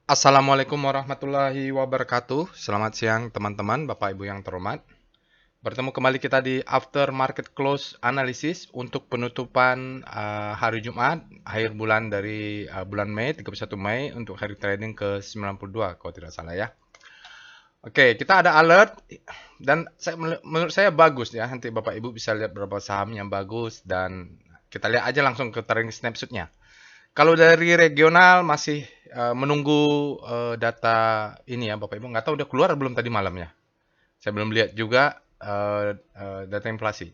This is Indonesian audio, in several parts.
Assalamualaikum warahmatullahi wabarakatuh. Selamat siang teman-teman, Bapak Ibu yang terhormat. Bertemu kembali kita di After Market Close Analysis untuk penutupan hari Jumat, akhir bulan dari bulan Mei, 31 Mei untuk hari trading ke-92 kalau tidak salah ya. Oke, kita ada alert dan menurut saya bagus ya. Nanti Bapak Ibu bisa lihat beberapa saham yang bagus dan kita lihat aja langsung ke trading snapshotnya. Kalau dari regional masih menunggu data ini ya Bapak Ibu. Nggak tahu udah keluar belum tadi malam ya. Saya belum lihat juga data inflasi.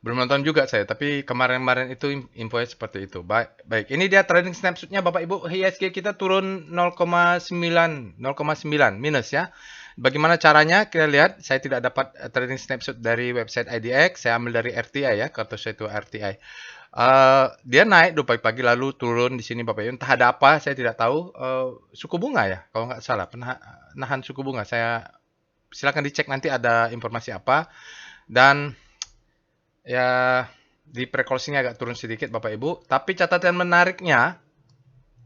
Belum nonton juga saya, tapi kemarin-kemarin itu infonya seperti itu. Baik, baik. Ini dia trading snapshotnya Bapak Ibu. IHSG kita turun 0,9 minus ya. Bagaimana caranya? Kita lihat, saya tidak dapat trading snapshot dari website IDX. Saya ambil dari RTI ya, kartu saya itu RTI. Dia naik 2 pagi lalu turun di sini Bapak Ibu. Entah ada apa, saya tidak tahu. Suku bunga ya, kalau nggak salah. Penahan suku bunga. Silakan dicek nanti ada informasi apa. Dan ya di pre-closing agak turun sedikit Bapak Ibu. Tapi catatan menariknya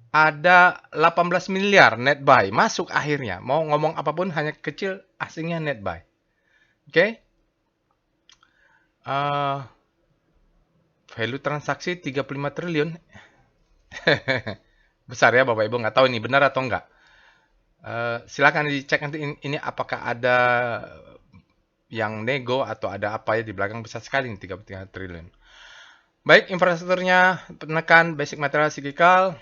ada 18 miliar net buy masuk akhirnya. Mau ngomong apapun hanya kecil asingnya net buy. Oke. Okay? Value transaksi 35 triliun. Besar ya Bapak Ibu, nggak tahu ini benar atau enggak. Silakan dicek nanti ini apakah ada yang nego atau ada apa ya di belakang, besar sekali nih 33 triliun. Baik, infrastrukturnya penekan basic material cyclical.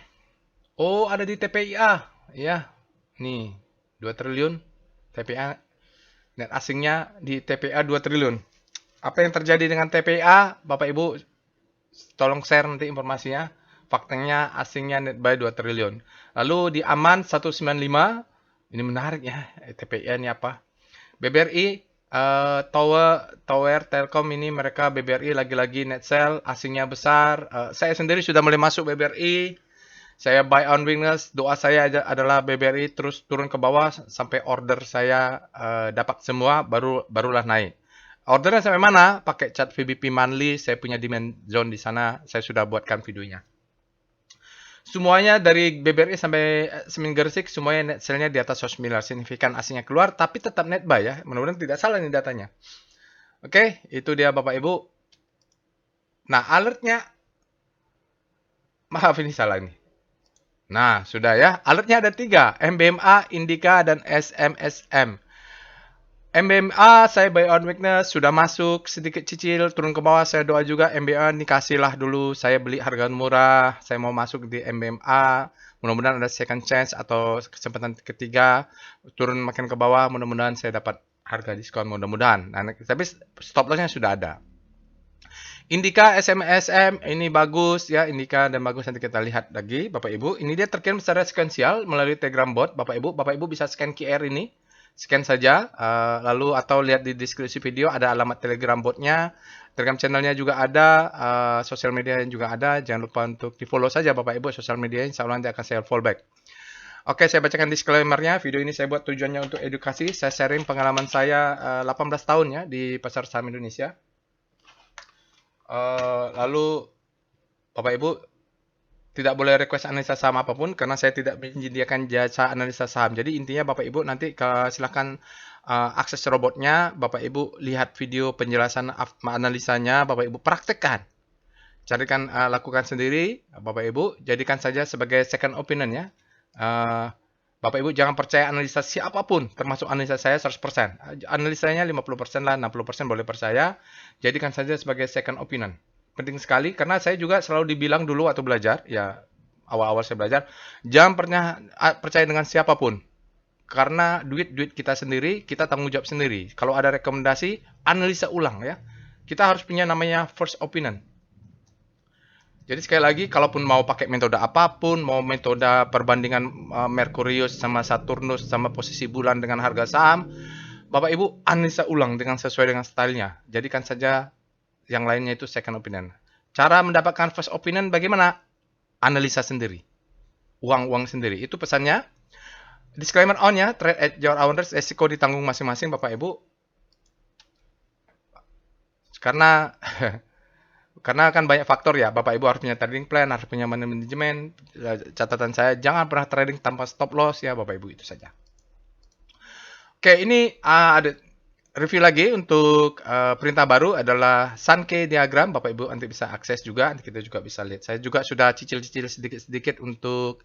Oh, ada di TPIA. Ya, nih 2 triliun. TPIA net asingnya di TPIA 2 triliun. Apa yang terjadi dengan TPIA? Bapak Ibu tolong share nanti informasinya. Faktanya asingnya net buy 2 triliun. Lalu di Aman 195. Ini menarik ya. TPIA ini apa? BBRI Tower Telkom ini mereka BBRI lagi-lagi net sell, asingnya besar. Saya sendiri sudah mulai masuk BBRI. Saya buy on weakness. Doa saya adalah BBRI terus turun ke bawah sampai order saya dapat semua barulah naik. Ordernya sampai mana? Pakai chart VBP monthly. Saya punya demand zone di sana. Saya sudah buatkan videonya. Semuanya dari BBRI sampai Seminggersik semuanya net sell-nya di atas 100 miliar. Signifikan asingnya keluar, tapi tetap net buy ya. Mudah-mudahan tidak salah nih datanya. Oke, itu dia Bapak Ibu. Nah, alertnya, maaf ini salah nih. Nah, sudah ya. Alertnya ada 3. MBMA, Indika, dan SMSM. MBMA saya buy on weakness, sudah masuk sedikit cicil, turun ke bawah, saya doa juga MBMA dikasihlah dulu, saya beli harga murah, saya mau masuk di MBMA, mudah-mudahan ada second chance atau kesempatan ketiga, turun makin ke bawah, mudah-mudahan saya dapat harga diskon, mudah-mudahan. Nah, tapi stop lossnya sudah ada. Indika SMSM ini bagus ya, Indika dan bagus, nanti kita lihat lagi Bapak Ibu. Ini dia terkirim secara sekuensial melalui Telegram bot Bapak Ibu. Bapak Ibu bisa scan QR ini. Scan saja, lalu atau lihat di deskripsi video ada alamat Telegram botnya, Telegram channelnya juga ada, sosial media juga ada. Jangan lupa untuk di follow saja Bapak Ibu sosial media, insya Allah nanti akan saya follow back. Oke, saya bacakan disclaimer-nya. Video ini saya buat tujuannya untuk edukasi. Saya sharing pengalaman saya 18 tahun ya di pasar saham Indonesia. Lalu Bapak Ibu tidak boleh request analisa saham apapun karena saya tidak menyediakan jasa analisa saham. Jadi intinya Bapak Ibu nanti silahkan akses robotnya, Bapak Ibu lihat video penjelasan analisanya, Bapak Ibu praktekkan. Carikan, lakukan sendiri, Bapak Ibu, jadikan saja sebagai second opinion ya. Bapak Ibu jangan percaya analisa siapapun, termasuk analisa saya 100%. Analisanya 50% lah, 60% boleh percaya. Jadikan saja sebagai second opinion. Penting sekali karena saya juga selalu dibilang dulu waktu belajar, ya awal-awal saya belajar, jangan pernah percaya dengan siapapun. Karena duit kita sendiri, kita tanggung jawab sendiri. Kalau ada rekomendasi, analisa ulang ya. Kita harus punya namanya first opinion. Jadi sekali lagi, kalaupun mau pakai metode apapun, mau metode perbandingan Merkurius sama Saturnus sama posisi bulan dengan harga saham, Bapak Ibu analisa ulang dengan sesuai dengan stylenya. Jadikan saja yang lainnya itu second opinion. Cara mendapatkan first opinion bagaimana? Analisa sendiri. Uang-uang sendiri. Itu pesannya. Disclaimer on ya, trade at your own risk, resiko ditanggung masing-masing Bapak Ibu. Karena Karena kan banyak faktor ya, Bapak Ibu harus punya trading plan, harus punya manajemen. Catatan saya, jangan pernah trading tanpa stop loss ya Bapak Ibu, itu saja. Oke, ini ada review lagi untuk perintah baru adalah Sankey diagram. Bapak Ibu nanti bisa akses juga, nanti kita juga bisa lihat. Saya juga sudah cicil-cicil sedikit-sedikit untuk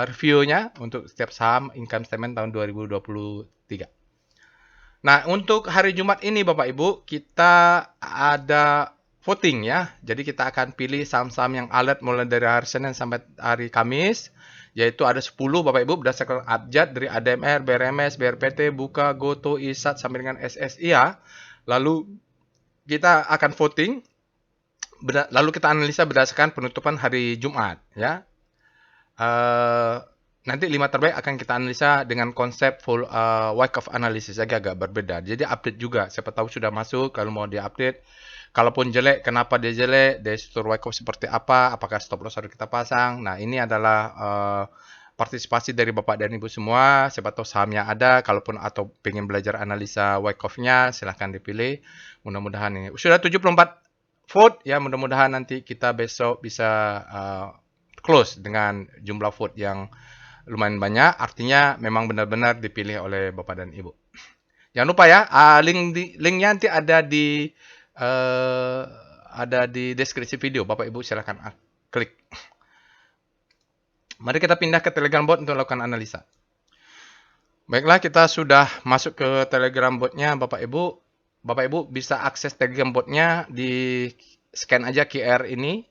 reviewnya untuk setiap saham income statement tahun 2023. Nah, untuk hari Jumat ini Bapak Ibu, kita ada voting ya. Jadi kita akan pilih saham-saham yang alert mulai dari hari Senin sampai hari Kamis. Yaitu ada 10 Bapak Ibu berdasarkan abjad dari ADMR, BRMS, BRPT, Buka, Goto, ISAT sampai dengan SSI ya. Lalu kita akan voting. Lalu kita analisa berdasarkan penutupan hari Jumat ya. Nanti 5 terbaik akan kita analisa dengan konsep full wake of analysis agak berbeda. Jadi update juga. Siapa tahu sudah masuk kalau mau dia update. Kalaupun jelek, kenapa dia jelek? Dari struktur wake off seperti apa? Apakah stop loss harus kita pasang? Nah, ini adalah partisipasi dari Bapak dan Ibu semua. Siapa tahu sahamnya ada, kalaupun atau pengen belajar analisa wake off-nya, silahkan dipilih. Mudah-mudahan ini. Sudah 74 vote, ya mudah-mudahan nanti kita besok bisa close dengan jumlah vote yang lumayan banyak. Artinya memang benar-benar dipilih oleh Bapak dan Ibu. Jangan lupa ya, linknya nanti ada di deskripsi video. Bapak Ibu silahkan klik. Mari kita pindah ke Telegram bot untuk lakukan analisa. Baiklah, kita sudah masuk ke Telegram botnya Bapak Ibu. Bapak Ibu bisa akses Telegram botnya di scan aja QR ini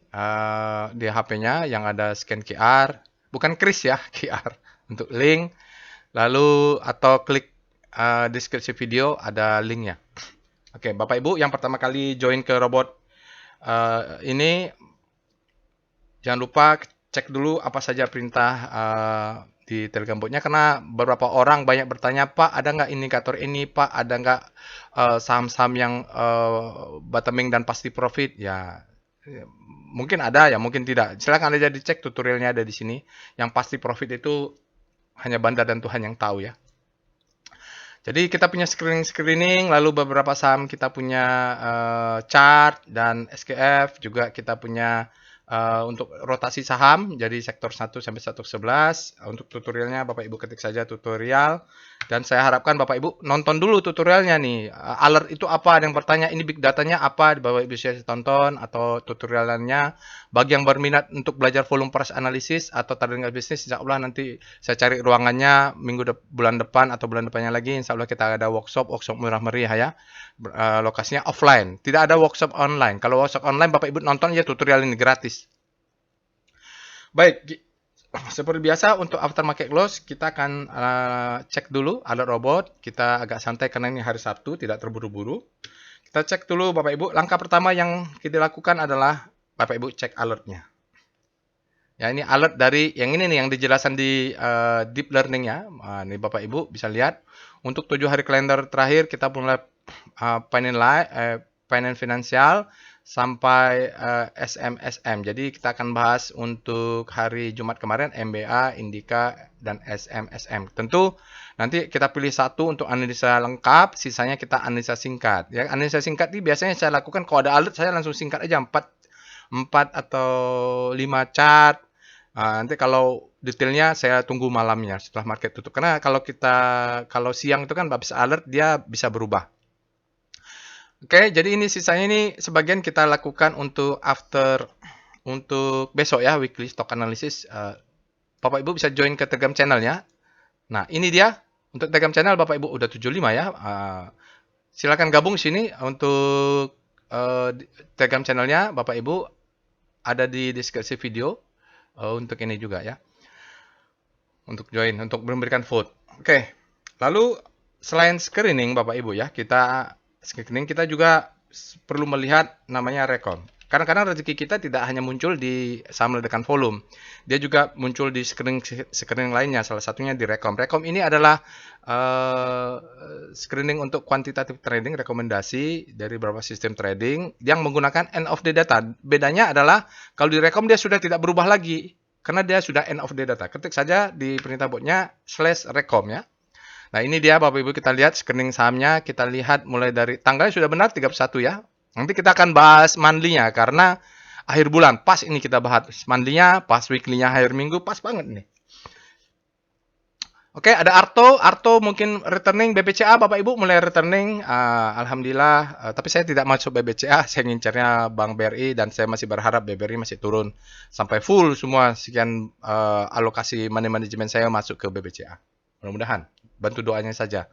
di HP-nya yang ada scan QR. Bukan kris ya, QR. Untuk link. Lalu atau klik deskripsi video ada linknya. Oke, Bapak Ibu yang pertama kali join ke robot ini, jangan lupa cek dulu apa saja perintah di Telegram botnya, karena beberapa orang banyak bertanya, Pak ada nggak indikator ini, Pak ada nggak saham-saham yang bottoming dan pasti profit? Ya, mungkin ada ya, mungkin tidak. Silakan aja dicek, tutorialnya ada di sini. Yang pasti profit itu hanya Banda dan Tuhan yang tahu ya. Jadi kita punya screening, lalu beberapa saham kita punya chart dan SKF, juga kita punya untuk rotasi saham, jadi sektor 1 sampai sektor 11. Untuk tutorialnya Bapak Ibu ketik saja tutorial, dan saya harapkan Bapak Ibu nonton dulu tutorialnya nih. Alert itu apa? Ada yang bertanya, ini big datanya apa? Bapak Ibu bisa tonton atau tutorialnya. Bagi yang berminat untuk belajar volume price analysis atau trading bisnis, insya Allah nanti saya cari ruangannya bulan depan atau bulan depannya lagi. Insya Allah kita ada workshop murah meriah ya. Lokasinya offline, tidak ada workshop online. Kalau workshop online Bapak Ibu nonton ya tutorial ini gratis. Baik, seperti biasa untuk aftermarket close kita akan cek dulu alert robot. Kita agak santai karena ini hari Sabtu, tidak terburu-buru. Kita cek dulu Bapak Ibu. Langkah pertama yang kita lakukan adalah Bapak Ibu cek alertnya. Ya, ini alert dari yang ini nih, yang dijelaskan di deep learning ya. Ini Bapak Ibu bisa lihat untuk 7 hari kalender terakhir kita mulai panen finansial sampai SMSM. Jadi kita akan bahas untuk hari Jumat kemarin MBA, Indika, dan SMSM. Tentu nanti kita pilih satu untuk analisa lengkap, sisanya kita analisa singkat. Ya, analisa singkat ini biasanya saya lakukan kalau ada alert saya langsung singkat aja 4 atau 5 chart. Nanti kalau detailnya saya tunggu malamnya setelah market tutup. Karena kalau siang itu kan habis alert dia bisa berubah. Oke, jadi ini sisanya ini sebagian kita lakukan untuk untuk besok ya, weekly stock analysis. Bapak Ibu bisa join ke Telegram channelnya. Nah, ini dia untuk Telegram channel Bapak Ibu udah 75 ya. Silakan gabung sini untuk Telegram channelnya Bapak Ibu, ada di deskripsi video. Untuk ini juga ya, untuk join, untuk memberikan vote. Oke, lalu selain screening Bapak Ibu ya, kita juga perlu melihat namanya rekom. Kadang-kadang rezeki kita tidak hanya muncul di saham ledakan volume, dia juga muncul di screening lainnya, salah satunya di rekom. Rekom ini adalah screening untuk quantitative trading, rekomendasi dari beberapa sistem trading yang menggunakan end of the data. Bedanya adalah kalau di rekom dia sudah tidak berubah lagi, karena dia sudah end of the data. Ketik saja di perintah botnya /rekom ya. Nah, ini dia Bapak Ibu, kita lihat screening sahamnya, kita lihat mulai dari tanggalnya sudah benar 31 ya. Nanti kita akan bahas monthly-nya karena akhir bulan pas ini kita bahas monthly-nya, pas weekly-nya akhir minggu pas banget nih. Oke, ada Arto. Arto mungkin returning BBCA, Bapak Ibu mulai returning. Alhamdulillah. Tapi saya tidak masuk BBCA. Saya ngincernya Bank BRI dan saya masih berharap BRI masih turun sampai full semua sekian alokasi money management saya masuk ke BBCA. Mudah-mudahan. Bantu doanya saja.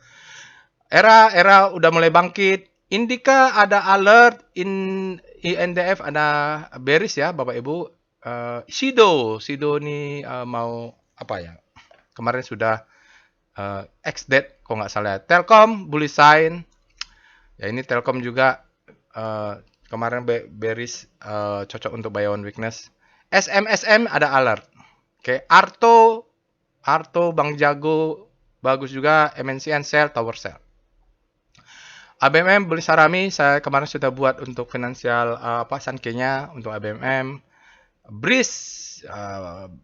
Era udah mulai bangkit. Indika ada alert, INDF ada bearish ya, Bapak Ibu. Sido nih mau apa ya? Kemarin sudah XDET kalau nggak salah. Telkom bullish sign. Ya ini Telkom juga kemarin bearish cocok untuk buy on weakness. SMSM ada alert. Oke, Arto Bang Jago bagus juga. MNCN sell, Tower sell. ABMM beli Sarami, saya kemarin sudah buat untuk finansial Sankenya untuk ABMM. Breeze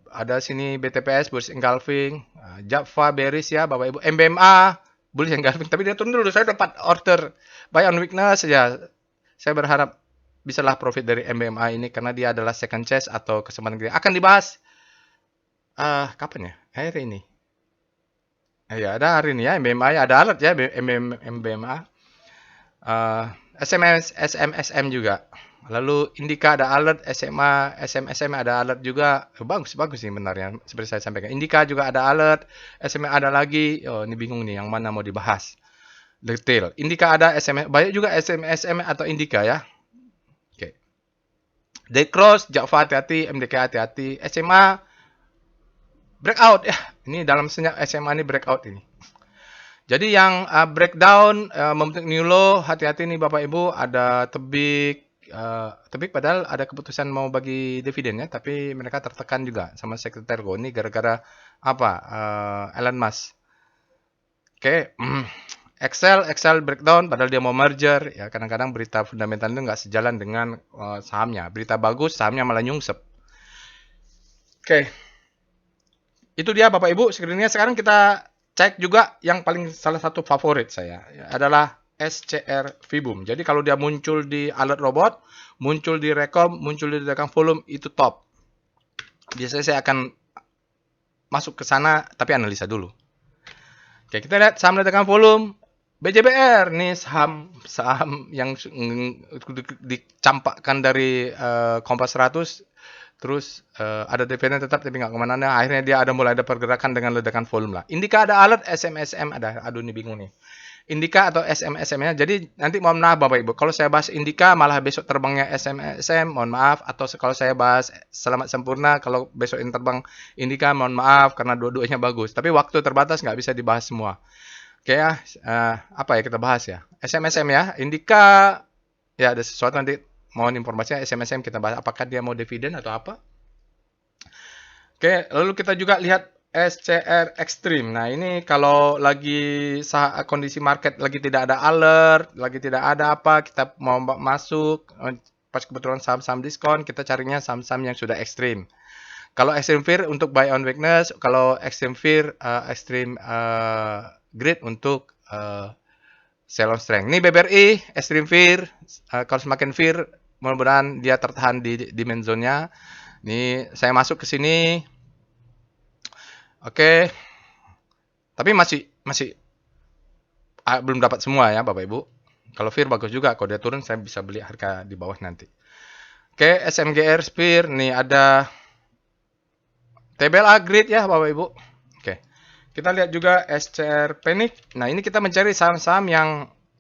ada sini BTPS bullish engulfing, Java bearish ya Bapak Ibu. MBMA bullish engulfing, tapi dia turun dulu. Saya dapat order buy on weakness ya. Saya berharap bisalah profit dari MBMA ini karena dia adalah second chance atau kesempatan gede. Akan dibahas kapan ya? Hari ini. Ya ada hari ini ya MBMA ya, ada alert ya MBMA. SMSM juga. Lalu Indika ada alert, SMSM ada alert juga. Bagus sih benarnya. Seperti saya sampaikan. Indika juga ada alert, SMA ada lagi. Oh, ini bingung nih yang mana mau dibahas. Detail. Indika ada, SMS banyak juga SMSM atau Indika ya. Oke. Decross, Java hati-hati, MDK hati-hati, SMA breakout ya. Ini dalam senyap SMA ini breakout ini. Jadi yang breakdown membentuk new low, hati-hati nih Bapak Ibu, ada tebik padahal ada keputusan mau bagi dividen ya, tapi mereka tertekan juga sama Sekretariat ini gara-gara apa? Elon Musk. Oke, Excel breakdown padahal dia mau merger ya, kadang-kadang berita fundamental itu nggak sejalan dengan sahamnya. Berita bagus, sahamnya malah nyungsep. Oke. Itu dia Bapak Ibu, screennya sekarang kita cek juga yang paling salah satu favorit saya adalah SCR Vibum. Jadi kalau dia muncul di alert robot, muncul di rekom, muncul di rekom volume itu top. Biasanya saya akan masuk ke sana tapi analisa dulu. Oke, kita lihat saham rekom volume. BJBR nih saham yang dicampakkan dari Kompas 100. Terus ada dividen tetap tapi nggak kemana-mana. Akhirnya dia mulai ada pergerakan dengan ledakan volume lah. Indika ada alert, SMSM ada. Aduh ini bingung nih. Indika atau SMSM-nya. Jadi nanti mohon maaf Bapak Ibu. Kalau saya bahas Indika malah besok terbangnya SMSM. Mohon maaf. Atau kalau saya bahas Selamat Sempurna. Kalau besok ini terbang Indika mohon maaf. Karena dua-duanya bagus. Tapi waktu terbatas nggak bisa dibahas semua. Oke ya. Apa ya kita bahas ya. SMSM ya. Indika. Ya ada sesuatu nanti. Mohon informasinya SMSM kita bahas apakah dia mau dividen atau apa. Oke, lalu kita juga lihat SCR Extreme. Nah, ini kalau lagi kondisi market lagi tidak ada alert, lagi tidak ada apa, kita mau masuk, pas kebetulan saham-saham diskon, kita carinya saham-saham yang sudah ekstrim. Kalau Extreme Fear untuk buy on weakness, kalau Extreme Fear, Extreme Grid untuk sell on strength. Ini BBRI, Extreme Fear, kalau semakin fear, mudah-mudahan dia tertahan di demand zone-nya. Ini saya masuk ke sini. Oke. Tapi masih belum dapat semua ya Bapak Ibu. Kalau fear bagus juga. Kalau dia turun saya bisa beli harga di bawah nanti. Oke, SMGR Spear. Nih ada TBLA Grid ya Bapak Ibu. Oke. Kita lihat juga SCR Panic. Nah, ini kita mencari saham-saham yang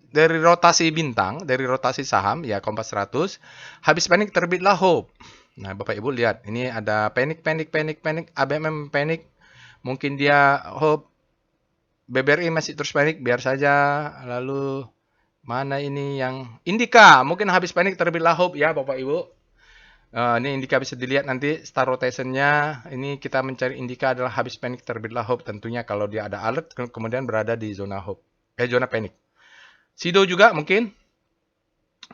dari rotasi bintang, dari rotasi saham, ya Kompas 100, habis panik terbitlah Hope. Nah, Bapak Ibu lihat, ini ada panik, ABMM panik, mungkin dia Hope, BBRI masih terus panik, biar saja. Lalu, mana ini yang Indika, mungkin habis panik terbitlah Hope ya Bapak Ibu. Ini Indika bisa dilihat nanti star rotation-nya. Ini kita mencari Indika adalah habis panik terbitlah Hope, tentunya kalau dia ada alert, kemudian berada di zona Hope, zona panik. Sido juga mungkin.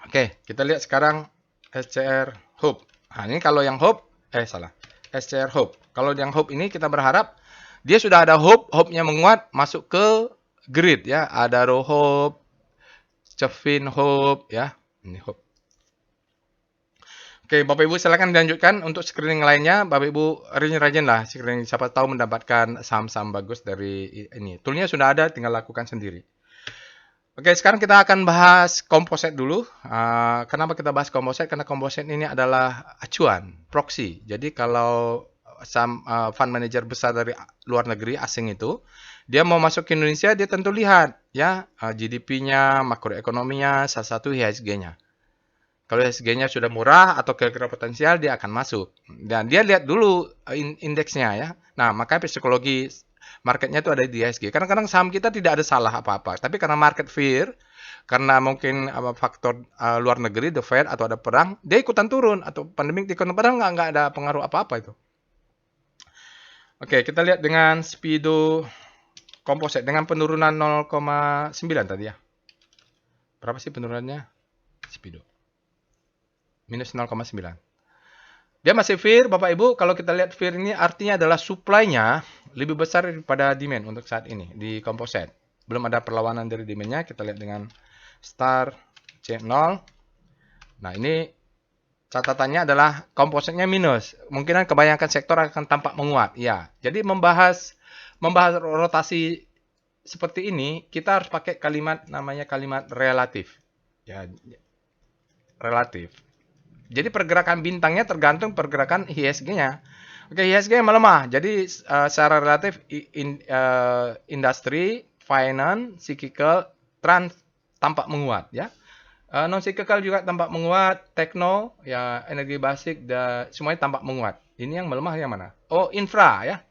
Oke, kita lihat sekarang SCR Hope. Nah, ini kalau yang Hope, SCR Hope. Kalau yang Hope ini kita berharap dia sudah ada Hope-nya menguat masuk ke grid ya. Ada Row Hope, Cevin Hope ya. Ini Hope. Oke, Bapak Ibu silakan dilanjutkan untuk screening lainnya. Bapak Ibu rajin-rajin lah screening, siapa tahu mendapatkan saham-saham bagus dari ini. Toolnya sudah ada, tinggal lakukan sendiri. Oke, sekarang kita akan bahas composite dulu. Kenapa kita bahas composite? Karena composite ini adalah acuan, proxy. Jadi kalau fund manager besar dari luar negeri asing itu, dia mau masuk ke Indonesia, dia tentu lihat ya GDP-nya, makroekonominya, salah satu IHSG-nya. Kalau IHSG-nya sudah murah atau kira-kira potensial, dia akan masuk. Dan dia lihat dulu indeksnya ya. Nah, makanya psikologi marketnya itu ada di IHSG. Kadang-kadang saham kita tidak ada salah apa-apa, tapi karena market fear, karena mungkin faktor luar negeri, the Fed atau ada perang, dia ikutan turun atau pandemik di ekonomi, padahal nggak ada pengaruh apa-apa itu. Oke, kita lihat dengan Speedo Composite dengan penurunan 0,9 tadi ya. Berapa sih penurunannya? Speedo. Minus 0,9. Dia masih fear, Bapak Ibu. Kalau kita lihat fear ini artinya adalah supply-nya lebih besar daripada demand untuk saat ini di composite. Belum ada perlawanan dari demand-nya. Kita lihat dengan star C0. Nah, ini catatannya adalah composite-nya minus. Mungkin kebanyakan sektor akan tampak menguat. Ya, jadi membahas rotasi seperti ini, kita harus pakai kalimat namanya kalimat relatif. Ya, relatif. Jadi pergerakan bintangnya tergantung pergerakan IHSG-nya. Oke, IHSG melemah. Jadi secara relatif industri, finance, cyclical, trans tampak menguat ya. Non cyclical juga tampak menguat, tekno, ya energi basic dan semuanya tampak menguat. Ini yang melemah yang mana? Oh, infra ya.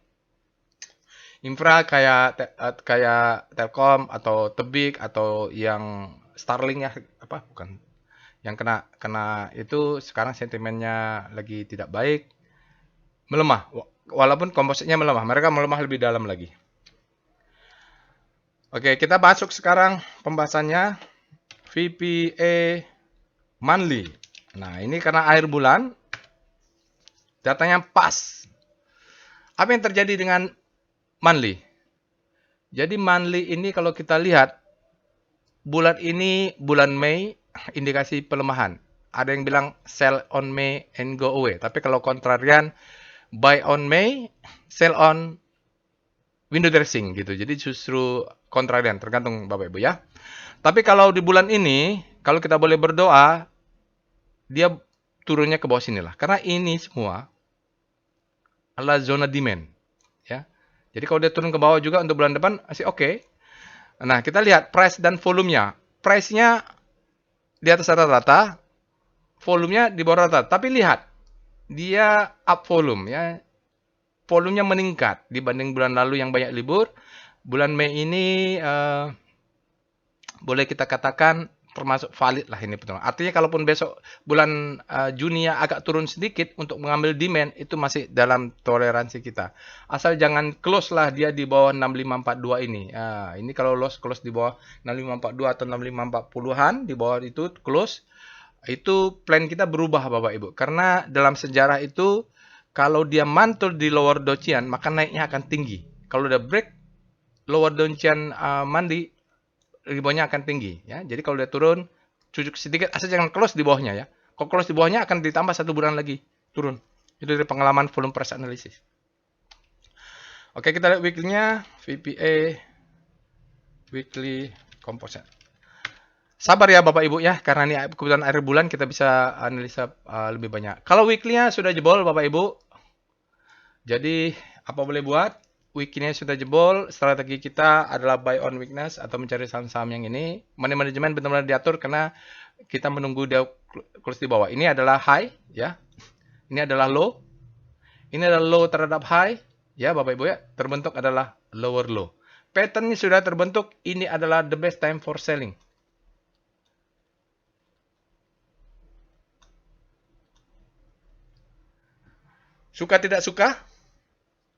Infra kayak Telkom atau Tebik atau yang Starlink ya, apa bukan? Yang kena itu sekarang sentimennya lagi tidak baik, melemah. Walaupun kompositnya melemah, mereka melemah lebih dalam lagi. Oke, kita masuk sekarang pembahasannya VPA monthly. Nah, ini karena akhir bulan, datanya pas. Apa yang terjadi dengan monthly? Jadi monthly ini kalau kita lihat, bulan ini, bulan Mei, indikasi pelemahan. Ada yang bilang sell on May and go away. Tapi kalau kontrarian, buy on May, sell on window dressing gitu. Jadi justru kontrarian, tergantung Bapak Ibu ya. Tapi kalau di bulan ini, kalau kita boleh berdoa, dia turunnya ke bawah sinilah. Karena ini semua adalah zona demand. Ya. Jadi kalau dia turun ke bawah juga untuk bulan depan, masih oke. Nah, kita lihat price dan volumenya. Price-nya di atas rata-rata, volumenya di bawah rata-rata. Tapi lihat, dia up volume ya. Volumenya meningkat dibanding bulan lalu yang banyak libur. Bulan Mei ini boleh kita katakan termasuk valid lah ini betul. Artinya kalaupun besok bulan Juni agak turun sedikit untuk mengambil demand, itu masih dalam toleransi kita. Asal jangan close lah dia di bawah 6542 ini. Ini kalau close di bawah 6542 atau 6540-an, di bawah itu close, itu plan kita berubah Bapak Ibu. Karena dalam sejarah itu, kalau dia mantul di lower dojian, maka naiknya akan tinggi. Kalau udah break lower dojian mandi, di bawahnya akan tinggi ya. Jadi kalau dia turun cucuk sedikit, asal jangan close di bawahnya ya. Kalau close di bawahnya akan ditambah 1 bulan lagi turun. Itu dari pengalaman volume price analysis. Oke, kita lihat weekly-nya, VPA weekly composite. Sabar ya Bapak Ibu ya, karena ini kebetulan akhir bulan kita bisa analisa lebih banyak. Kalau weekly-nya sudah jebol Bapak Ibu, jadi apa boleh buat? Weekly-nya sudah jebol, strategi kita adalah buy on weakness atau mencari saham-saham yang ini. Money management benar-benar diatur karena kita menunggu dia close di bawah. Ini adalah high ya. Ini adalah low. Ini adalah low terhadap high ya Bapak Ibu ya. Terbentuk adalah lower low. Pattern-nya sudah terbentuk, ini adalah the best time for selling. Suka tidak suka?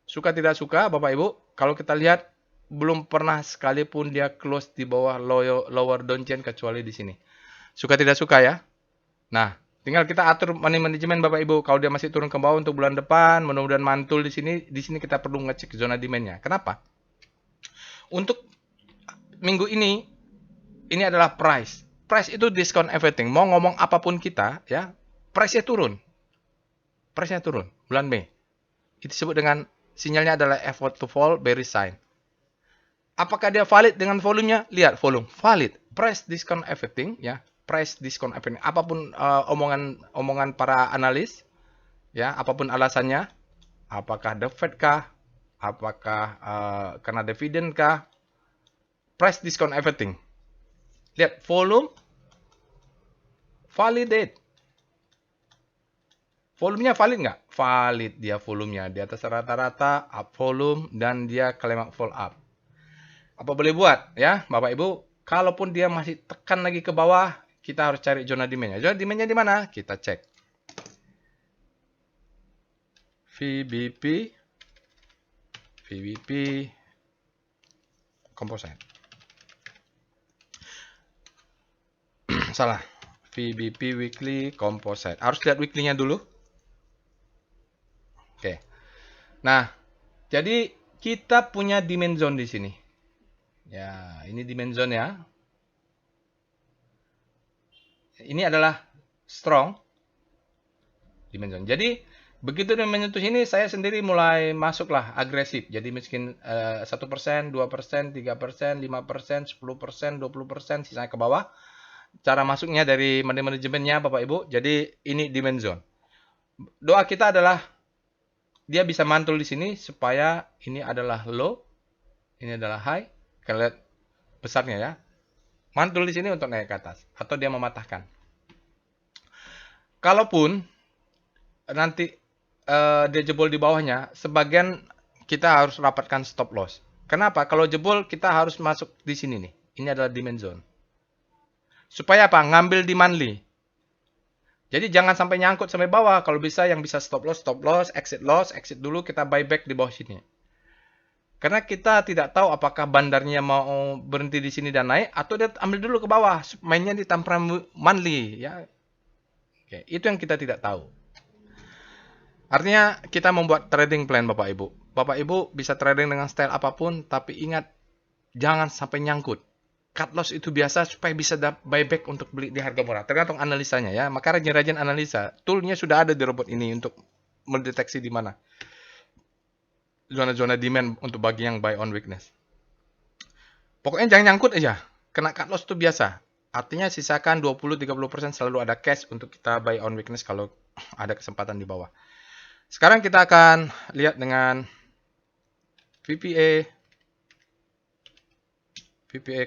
Suka tidak suka Bapak Ibu, kalau kita lihat belum pernah sekalipun dia close di bawah lower downtrend kecuali di sini. Suka tidak suka ya. Nah, tinggal kita atur money management Bapak Ibu. Kalau dia masih turun ke bawah untuk bulan depan, mudah-mudahan mantul di sini kita perlu ngecek zona demand-nya. Kenapa? Untuk minggu ini adalah price. Price itu discount everything. Mau ngomong apapun kita ya, price-nya turun. price-nya turun bulan Mei. Itu disebut dengan sinyalnya adalah effort to fall, bearish sign. Apakah dia valid dengan volumenya? Lihat volume, valid. Price discount everything, ya. Price discount everything. Apapun omongan para analis, ya, apapun alasannya, apakah the Fed kah, apakah karena dividen kah, price discount everything. Lihat volume, validate. Volumenya valid nggak? Valid dia volumenya. Di atas rata-rata, up volume, dan dia claim fall up. Apa boleh buat? Ya, Bapak Ibu, kalaupun dia masih tekan lagi ke bawah, kita harus cari zona demand-nya. Zona demand-nya di mana? Kita cek. VBP, composite. Salah. VBP weekly composite. Harus lihat weekly-nya dulu. Oke. Nah, jadi kita punya demand zone di sini. Ya, ini demand zone ya. Ini adalah strong demand zone. Jadi, begitu dia menyentuh sini, saya sendiri mulai masuklah agresif. Jadi, miskin 1%, 2%, 3%, 5%, 10%, 20%, sisanya ke bawah. Cara masuknya dari manajemennya, Bapak Ibu. Jadi, ini demand zone. Doa kita adalah dia bisa mantul di sini supaya ini adalah low, ini adalah high. Kalian lihat besarnya ya. Mantul di sini untuk naik ke atas atau dia mematahkan. Kalaupun nanti dia jebol di bawahnya, sebagian kita harus rapatkan stop loss. Kenapa? Kalau jebol kita harus masuk di sini nih. Ini adalah demand zone. Supaya apa? Ngambil di monthly. Jadi jangan sampai nyangkut sampai bawah. Kalau bisa yang bisa stop loss, exit dulu, kita buy back di bawah sini. Karena kita tidak tahu apakah bandarnya mau berhenti di sini dan naik atau dia ambil dulu ke bawah, mainnya di time monthly ya. Oke, itu yang kita tidak tahu. Artinya kita membuat trading plan Bapak Ibu. Bapak Ibu bisa trading dengan style apapun, tapi ingat jangan sampai nyangkut. Cut loss itu biasa supaya bisa buyback untuk beli di harga murah. Tergantung analisanya ya. Maka rajin-rajin analisa. Toolnya sudah ada di robot ini untuk mendeteksi di mana zona-zona demand untuk bagi yang buy on weakness. Pokoknya jangan nyangkut aja. Kena cut loss itu biasa. Artinya sisakan 20-30% selalu ada cash untuk kita buy on weakness kalau ada kesempatan di bawah. Sekarang kita akan lihat dengan VPA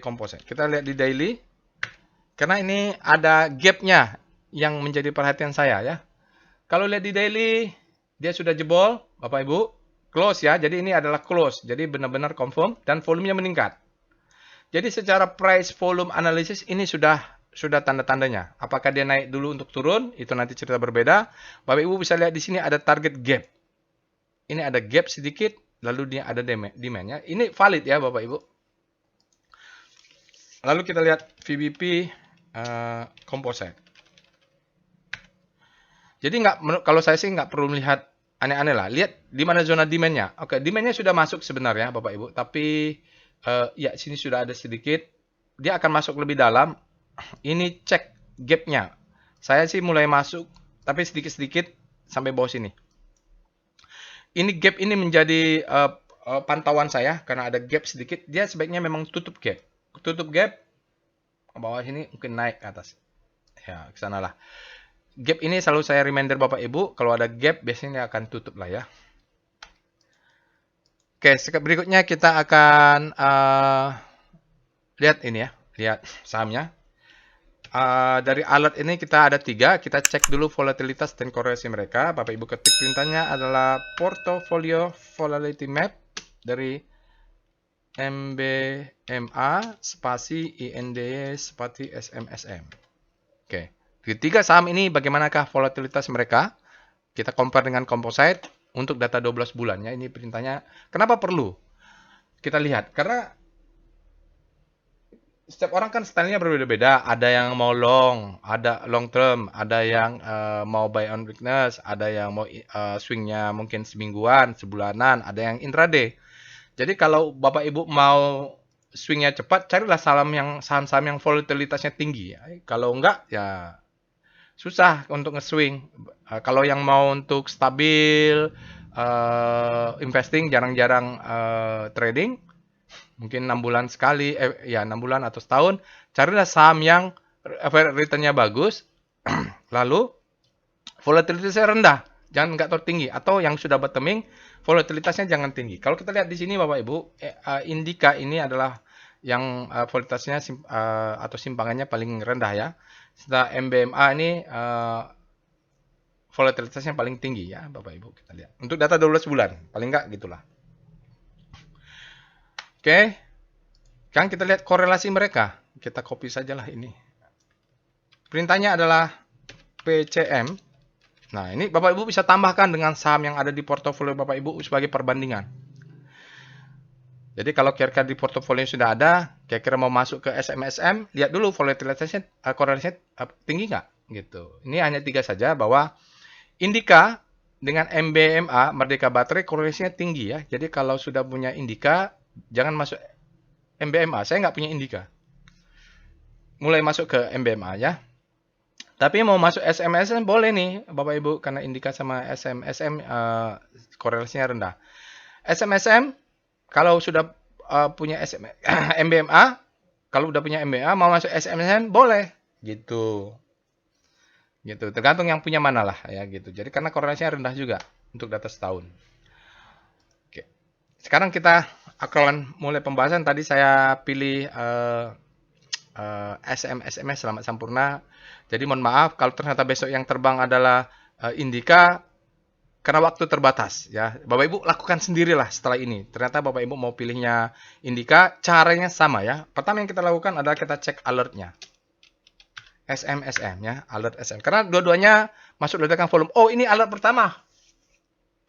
composite. Kita lihat di daily. Karena ini ada gapnya yang menjadi perhatian saya ya. Kalau lihat di daily, dia sudah jebol, Bapak Ibu. Close ya, jadi ini adalah close. Jadi benar-benar confirm dan volumenya meningkat. Jadi secara price volume analysis ini sudah tanda-tandanya. Apakah dia naik dulu untuk turun? Itu nanti cerita berbeda. Bapak Ibu bisa lihat di sini ada target gap. Ini ada gap sedikit, lalu dia ada demand-nya. Ini valid ya Bapak Ibu. Lalu kita lihat VBP composite. Jadi kalau saya sih nggak perlu melihat aneh-aneh lah. Lihat di mana zona demand-nya. Oke, demand-nya sudah masuk sebenarnya Bapak Ibu. Tapi ya sini sudah ada sedikit. Dia akan masuk lebih dalam. Ini cek gap-nya. Saya sih mulai masuk. Tapi sedikit-sedikit sampai bawah sini. Ini gap ini menjadi pantauan saya. Karena ada gap sedikit. Dia sebaiknya memang tutup gap. Tutup gap. Ke bawah sini mungkin naik ke atas. Ya, ke sana lah. Gap ini selalu saya reminder Bapak Ibu. Kalau ada gap biasanya akan tutup lah ya. Oke, berikutnya kita akan lihat ini ya. Lihat sahamnya. Dari alat ini kita ada 3. Kita cek dulu volatilitas dan korelasi mereka. Bapak Ibu ketik perintahnya adalah Portfolio Volatility Map dari MBMA spasi INDY spasi SMSM. Oke. Di 3 saham ini bagaimanakah volatilitas mereka? Kita compare dengan composite untuk data 12 bulan ya. Ini perintahnya. Kenapa perlu? Kita lihat. Karena setiap orang kan stylenya berbeda-beda. Ada yang mau long, ada long term, ada yang mau buy on weakness, ada yang mau swingnya mungkin semingguan, sebulanan, ada yang intraday. Jadi kalau Bapak Ibu mau swingnya cepat, carilah saham-saham yang volatilitasnya tinggi. Ya. Kalau enggak, ya susah untuk nge-swing. Kalau yang mau untuk stabil, investing jarang-jarang trading, mungkin 6 bulan sekali, ya 6 bulan atau setahun, carilah saham yang return-nya bagus, lalu volatilitasnya rendah, jangan nggak terlalu tinggi, atau yang sudah bottoming, volatilitasnya jangan tinggi. Kalau kita lihat di sini Bapak Ibu, Indika ini adalah yang volatilitasnya atau simpangannya paling rendah ya. Setelah MBMA ini volatilitasnya paling tinggi ya Bapak Ibu, kita lihat. Untuk data 12 bulan, paling nggak gitulah. Oke, sekarang kita lihat korelasi mereka. Kita copy sajalah ini. Perintahnya adalah PCM. Nah, ini Bapak Ibu bisa tambahkan dengan saham yang ada di portofolio Bapak Ibu sebagai perbandingan. Jadi kalau kira-kira di portofolio sudah ada, kira-kira mau masuk ke SMSM, lihat dulu volatilitasnya, korelasinya tinggi nggak? Gitu. Ini hanya 3 saja bahwa Indika dengan MBMA, Merdeka Baterai, korelasinya tinggi ya. Jadi kalau sudah punya Indika, jangan masuk MBMA. Saya nggak punya Indika. Mulai masuk ke MBMA ya. Tapi mau masuk SMSM boleh nih, Bapak Ibu, karena Indika sama SMSM korelasinya rendah. SMSM, kalau sudah punya MBMA, kalau udah punya MBMA, mau masuk SMSM boleh, gitu. Gitu, tergantung yang punya mana lah ya gitu. Jadi karena korelasinya rendah juga untuk data setahun. Oke. Sekarang kita akan mulai pembahasan. Tadi saya pilih SMS Selamat Sampurna. Jadi mohon maaf kalau ternyata besok yang terbang adalah Indika karena waktu terbatas ya. Bapak Ibu lakukan sendirilah setelah ini. Ternyata Bapak Ibu mau pilihnya Indika, caranya sama ya. Pertama yang kita lakukan adalah kita cek alertnya. SMSM ya, alert SM. Karena dua-duanya masuk ledakan volume. Oh, ini alert pertama.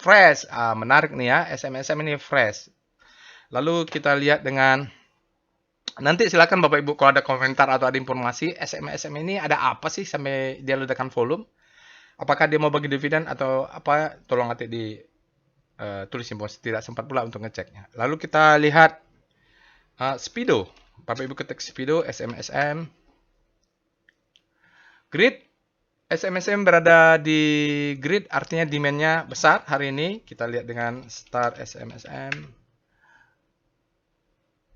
Fresh. Menarik nih ya, SMSM ini fresh. Lalu kita lihat dengan nanti silakan Bapak Ibu kalau ada komentar atau ada informasi SMSM ini ada apa sih sampai dia ledakan volume? Apakah dia mau bagi dividen atau apa? Tolong nanti di tulis info. Tidak sempat pula untuk ngeceknya. Lalu kita lihat Speedo. Bapak Ibu ketik Speedo SMSM. Grid, SMSM berada di grid, artinya demand-nya besar hari ini. Kita lihat dengan start SMSM.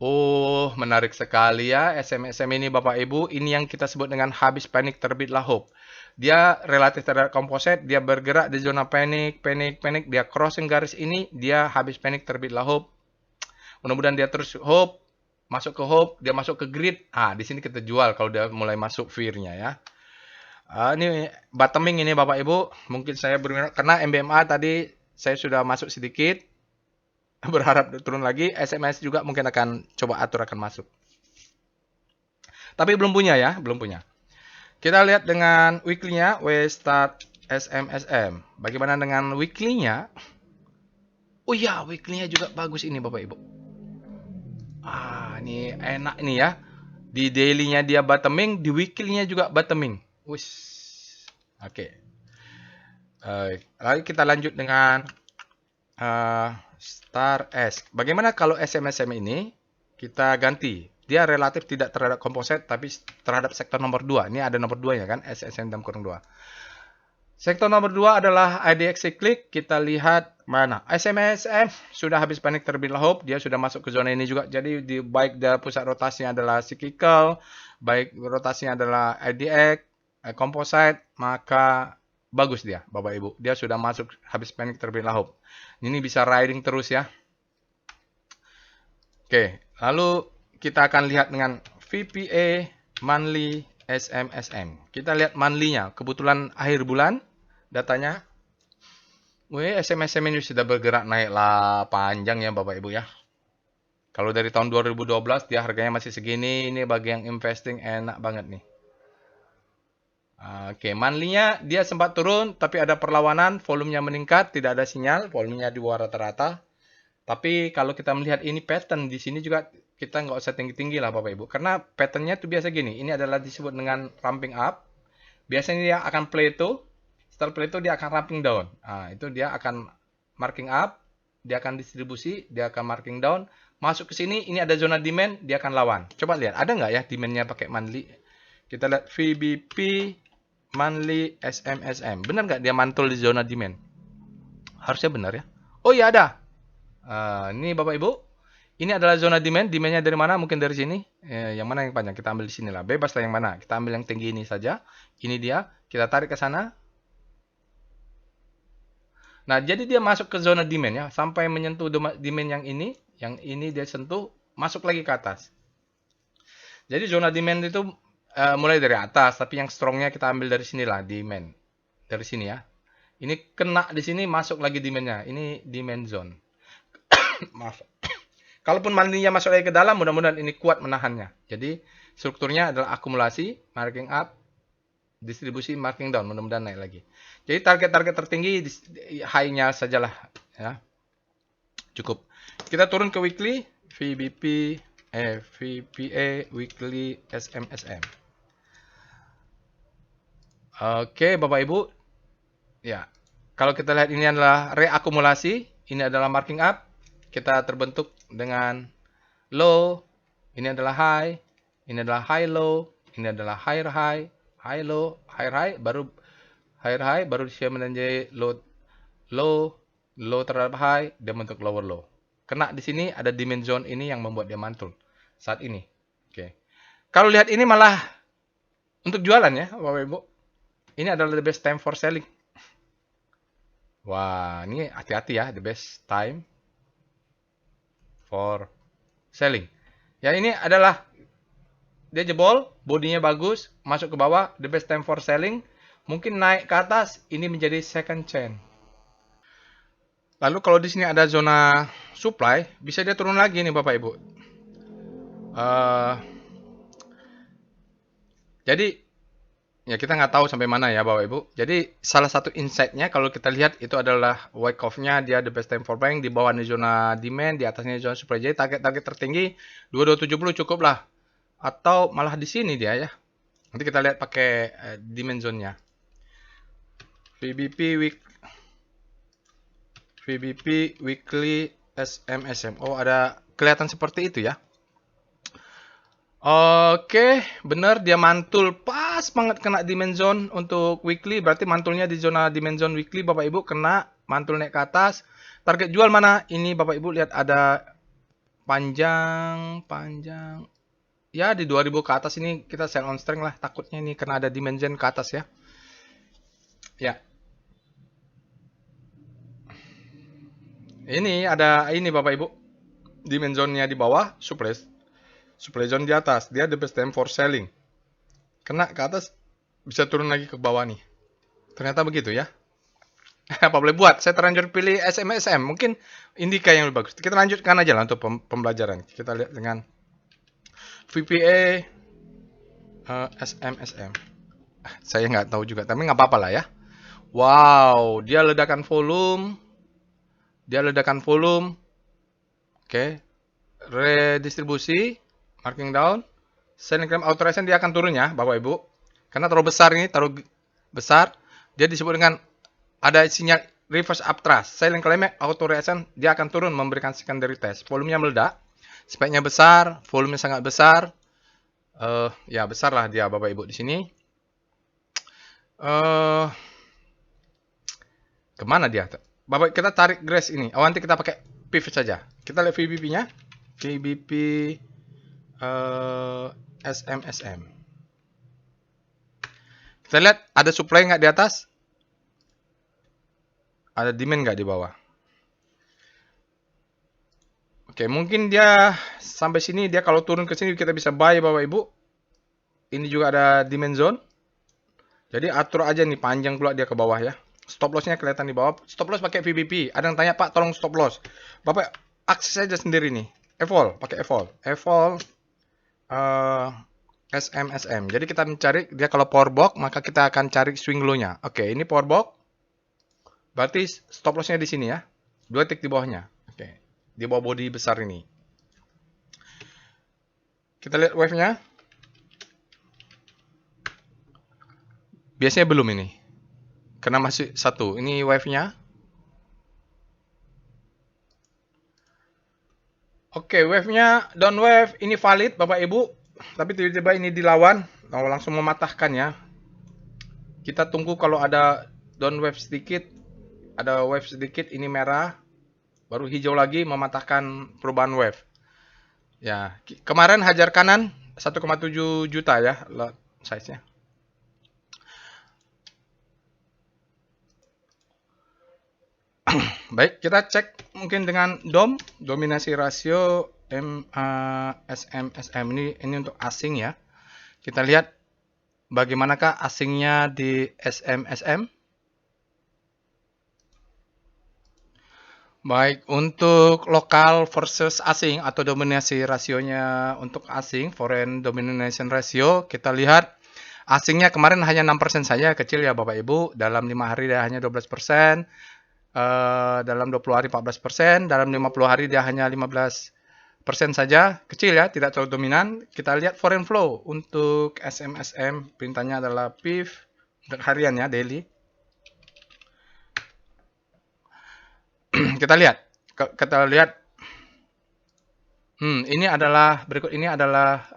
Oh, menarik sekali ya SMSM ini Bapak Ibu. Ini yang kita sebut dengan habis panik terbitlah hope. Dia relatif terhadap komposit, dia bergerak di zona panik, dia crossing garis ini, dia habis panik terbitlah hope. Mudah-mudahan dia terus hope, masuk ke hope, dia masuk ke grid. Di sini kita jual kalau dia mulai masuk fear-nya ya. Ini bottoming ini Bapak Ibu, mungkin saya berminat karena MBMA tadi saya sudah masuk sedikit, berharap turun lagi, SMS juga mungkin akan coba atur akan masuk. Tapi belum punya ya, belum punya. Kita lihat dengan weekly-nya, we start SMSM. Bagaimana dengan weekly-nya? Oh iya, weekly-nya juga bagus ini Bapak Ibu. Ini enak ini ya. Di daily-nya dia bottoming, di weekly-nya juga bottoming. Wis. Oke. Lalu kita lanjut dengan Star S. Bagaimana kalau SMSM ini kita ganti? Dia relatif tidak terhadap komposit, tapi terhadap sektor nomor 2. Ini ada nomor 2-nya kan, SMSM dalam kurung 2. Sektor nomor 2 adalah IDX Cyclic. Kita lihat mana. SMSM sudah habis panik terbitlah hope. Dia sudah masuk ke zona ini juga. Jadi baik dari pusat rotasinya adalah cyclical, baik rotasinya adalah IDX, composite, maka bagus dia Bapak Ibu. Dia sudah masuk habis panik terbitlah hope. Ini bisa riding terus ya. Oke, lalu kita akan lihat dengan VPA monthly SMSM. Kita lihat monthly-nya. Kebetulan akhir bulan datanya. SMSM ini sudah bergerak naik lah panjang ya Bapak Ibu ya. Kalau dari tahun 2012 dia harganya masih segini. Ini bagi yang investing enak banget nih. Oke, monthly-nya dia sempat turun tapi ada perlawanan, volumenya meningkat, tidak ada sinyal, volumenya di bawah rata-rata. Tapi kalau kita melihat ini pattern di sini juga kita nggak usah tinggi-tinggi lah Bapak Ibu. Karena patternnya itu biasa gini. Ini adalah disebut dengan ramping up. Biasanya dia akan plateau. Setelah plateau dia akan ramping down. Itu dia akan marking up. Dia akan distribusi. Dia akan marking down. Masuk ke sini. Ini ada zona demand. Dia akan lawan. Coba lihat. Ada nggak ya demandnya pakai monthly? Kita lihat VBP monthly SMSM. Benar nggak dia mantul di zona demand? Harusnya benar ya. Oh iya ada. Ini Bapak Ibu. Ini adalah zona demand. Demandnya dari mana? Mungkin dari sini. Yang mana yang panjang? Kita ambil di sini lah. Bebas lah yang mana. Kita ambil yang tinggi ini saja. Ini dia. Kita tarik ke sana. Nah, jadi dia masuk ke zona demand ya. Sampai menyentuh demand yang ini. Yang ini dia sentuh. Masuk lagi ke atas. Jadi zona demand itu mulai dari atas. Tapi yang strongnya kita ambil dari sini lah. Demand. Dari sini ya. Ini kena di sini. Masuk lagi demandnya. Ini demand zone. Maaf. Kalaupun mandinya masuk lagi ke dalam, mudah-mudahan ini kuat menahannya. Jadi strukturnya adalah akumulasi, marking up, distribusi, marking down. Mudah-mudahan naik lagi. Jadi target-target tertinggi high-nya sajalah. Ya. Cukup. Kita turun ke weekly, VPA, weekly, SMSM. Oke, Bapak Ibu. Ya. Kalau kita lihat ini adalah reakumulasi, ini adalah marking up. Kita terbentuk dengan low, ini adalah high, ini adalah high low, ini adalah higher high, high low, higher high, baru higher high, baru dia menjadi low, low, low terhadap high, dia bentuk lower low. Kena di sini ada demand zone ini yang membuat dia mantul saat ini. Oke. Kalau lihat ini malah untuk jualan ya, Bapak Ibu. Ini adalah the best time for selling. Wah, ini hati-hati ya, the best time for selling. Ya ini adalah dia jebol, bodinya bagus, masuk ke bawah, the best time for selling. Mungkin naik ke atas, ini menjadi second chance. Lalu kalau di sini ada zona supply, bisa dia turun lagi nih Bapak Ibu. Jadi ya kita nggak tahu sampai mana ya Bapak Ibu. Jadi salah satu insight-nya kalau kita lihat itu adalah wyckoff-nya dia the best time for buying, di bawah nih zona demand, di atasnya zona supply. Jadi target-target tertinggi 2270 cukup lah. Atau malah di sini dia ya. Nanti kita lihat pakai demand zone-nya. VBP weekly SMSM. Oh, ada kelihatan seperti itu ya. Oke, benar dia mantul pas banget kena demand zone untuk weekly. Berarti mantulnya di zona demand zone weekly Bapak Ibu kena, mantul naik ke atas. Target jual mana? Ini Bapak Ibu lihat ada panjang. Ya di 2000 ke atas ini kita sell on strength lah. Takutnya ini kena ada demand zone ke atas ya. Ya. Ini ada ini Bapak Ibu. Demand zone-nya di bawah, supply zone di atas. Dia the best time for selling. Kena ke atas, bisa turun lagi ke bawah nih. Ternyata begitu ya. Apa boleh buat? Saya terlanjur pilih SMSM. Mungkin Indika yang lebih bagus. Kita lanjutkan aja lah untuk pembelajaran. Kita lihat dengan VPA SMSM. Saya nggak tahu juga, tapi nggak apa-apa lah ya. Wow, dia ledakan volume. Oke. Redistribusi. Marking down. Selling claim authorization dia akan turun ya, Bapak Ibu. Karena terlalu besar ini, terlalu besar. Dia disebut dengan ada sinyal reverse uptrust. Selling claim authorization dia akan turun memberikan secondary test. Volumenya meledak. Speknya besar, volumenya sangat besar. Ya besar lah dia Bapak Ibu di sini. Kemana dia? Bapak kita tarik grace ini. Nanti kita pakai pivot saja. Kita lihat VBP-nya. VBP SMSM. Kita lihat ada supply nggak di atas? Ada demand nggak di bawah? Oke, mungkin dia sampai sini, dia kalau turun ke sini kita bisa buy Bapak Ibu. Ini juga ada demand zone. Jadi atur aja nih panjang pula dia ke bawah ya. Stop loss-nya kelihatan di bawah. Stop loss pakai VBP. Ada yang tanya, Pak, tolong stop loss. Bapak akses aja sendiri nih. Evol, pakai Evol. Evol SMSM. Jadi kita mencari dia kalau power box, maka kita akan cari swing low-nya. Oke, ini power box. Berarti stop loss-nya di sini ya. 2 tick di bawahnya. Oke. Di bawah body besar ini. Kita lihat wave-nya. Biasanya belum ini. Karena masih satu. Ini wave-nya. Oke, wave-nya down wave. Ini valid Bapak Ibu. Tapi tiba-tiba ini dilawan. Langsung mematahkan ya. Kita tunggu kalau ada down wave sedikit, ada wave sedikit, ini merah, baru hijau lagi mematahkan perubahan wave. Ya, kemarin hajar kanan 1,7 juta ya lot size-nya. Baik, kita cek mungkin dengan dominasi rasio SMSM ini untuk asing ya. Kita lihat bagaimanakah asingnya di SMSM. Baik, untuk lokal versus asing atau dominasi rasionya untuk asing, foreign domination ratio, kita lihat asingnya kemarin hanya 6% saja, kecil ya Bapak Ibu. Dalam 5 hari dia hanya 12%, dalam 20 hari 14%, dalam 50 hari dia hanya 15% saja, kecil ya, tidak terlalu dominan. Kita lihat foreign flow untuk SMSM, perintahnya adalah PIF untuk harian ya, daily. Kita lihat berikut ini adalah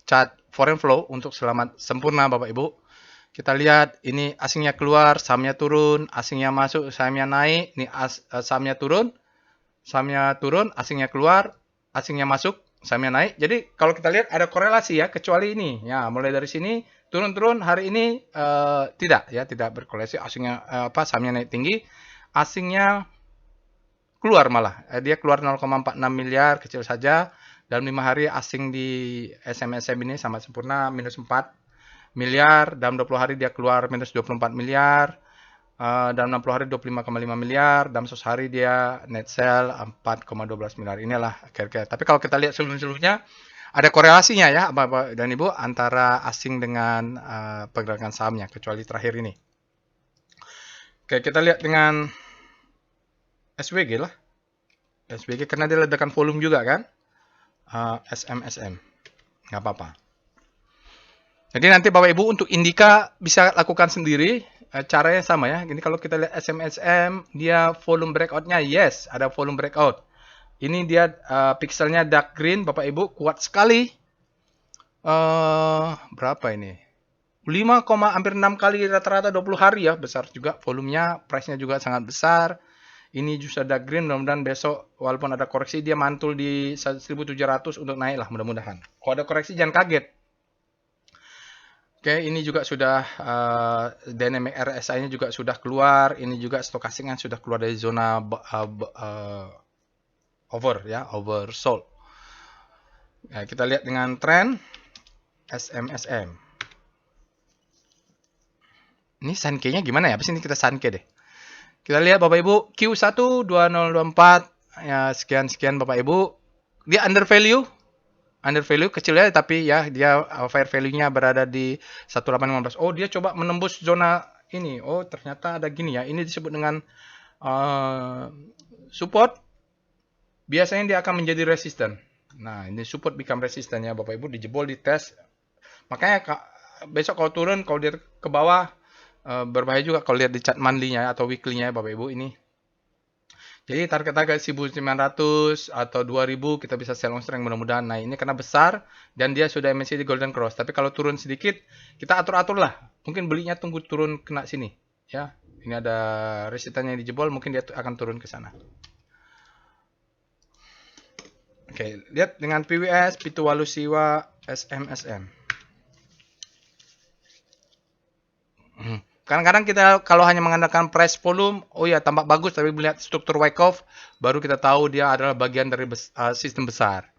chart foreign flow untuk sempurna Bapak Ibu. Kita lihat ini asingnya keluar, sahamnya turun, asingnya masuk, sahamnya naik. Ini sahamnya turun, asingnya keluar, asingnya masuk, sahamnya naik. Jadi kalau kita lihat ada korelasi ya, kecuali ini. Ya, mulai dari sini turun-turun, hari ini tidak berkorelasi. Asingnya sahamnya naik tinggi, asingnya keluar malah. Dia keluar 0,46 miliar, kecil saja. Dalam 5 hari asing di SMSM ini sama sempurna minus 4 miliar. Dalam 20 hari dia keluar minus 24 miliar. Dalam 60 hari 25,5 miliar. Dalam 100 hari dia net sell 4,12 miliar. Inilah kira-kira. Tapi kalau kita lihat seluruhnya ada korelasinya ya Bapak dan Ibu antara asing dengan pergerakan sahamnya, kecuali terakhir ini. Oke, kita lihat dengan SWG lah. SWG karena dia ledakan volume juga kan. SMSM. Nggak apa-apa. Jadi nanti Bapak Ibu untuk Indika bisa lakukan sendiri. Caranya sama ya. Ini kalau kita lihat SMSM, dia volume breakout-nya yes, ada volume breakout. Ini dia pixelnya dark green, Bapak Ibu kuat sekali. Berapa ini? 5, hampir 6 kali rata-rata 20 hari ya, besar juga volumenya, price-nya juga sangat besar. Ini juga dark green, mudah-mudahan besok walaupun ada koreksi dia mantul di 1700 untuk naik lah mudah-mudahan. Kalau ada koreksi jangan kaget. Oke, ini juga sudah dynamic RSI-nya juga sudah keluar. Ini juga stokastiknya sudah keluar dari zona oversold. Nah, kita lihat dengan tren SMSM. Ini Sankey-nya gimana ya? Habis ini kita Sankey deh. Kita lihat Bapak Ibu, Q1 2024 ya sekian Bapak Ibu. Dia under value kecil ya, tapi ya dia fair value-nya berada di 1815. Oh, dia coba menembus zona ini. Oh, ternyata ada gini ya. Ini disebut dengan support. Biasanya dia akan menjadi resisten. Nah, ini support become resisten ya Bapak Ibu, dijebol di tes. Makanya besok kalau turun, kalau dia ke bawah berbahaya juga kalau lihat di chart monthly-nya atau weekly-nya Bapak Ibu ini. Jadi target 1900 atau 2000 kita bisa sell on strength mudah-mudahan. Nah, ini karena besar dan dia sudah MACD golden cross. Tapi kalau turun sedikit, kita atur-atur lah. Mungkin belinya tunggu turun kena sini, ya. Ini ada resistannya yang dijebol, mungkin dia akan turun ke sana. Oke, lihat dengan PWS, Pituwalu Siwa, SMSM. Kadang-kadang kita kalau hanya mengandalkan price volume, oh ya tampak bagus, tapi melihat struktur Wyckoff, baru kita tahu dia adalah bagian dari sistem besar.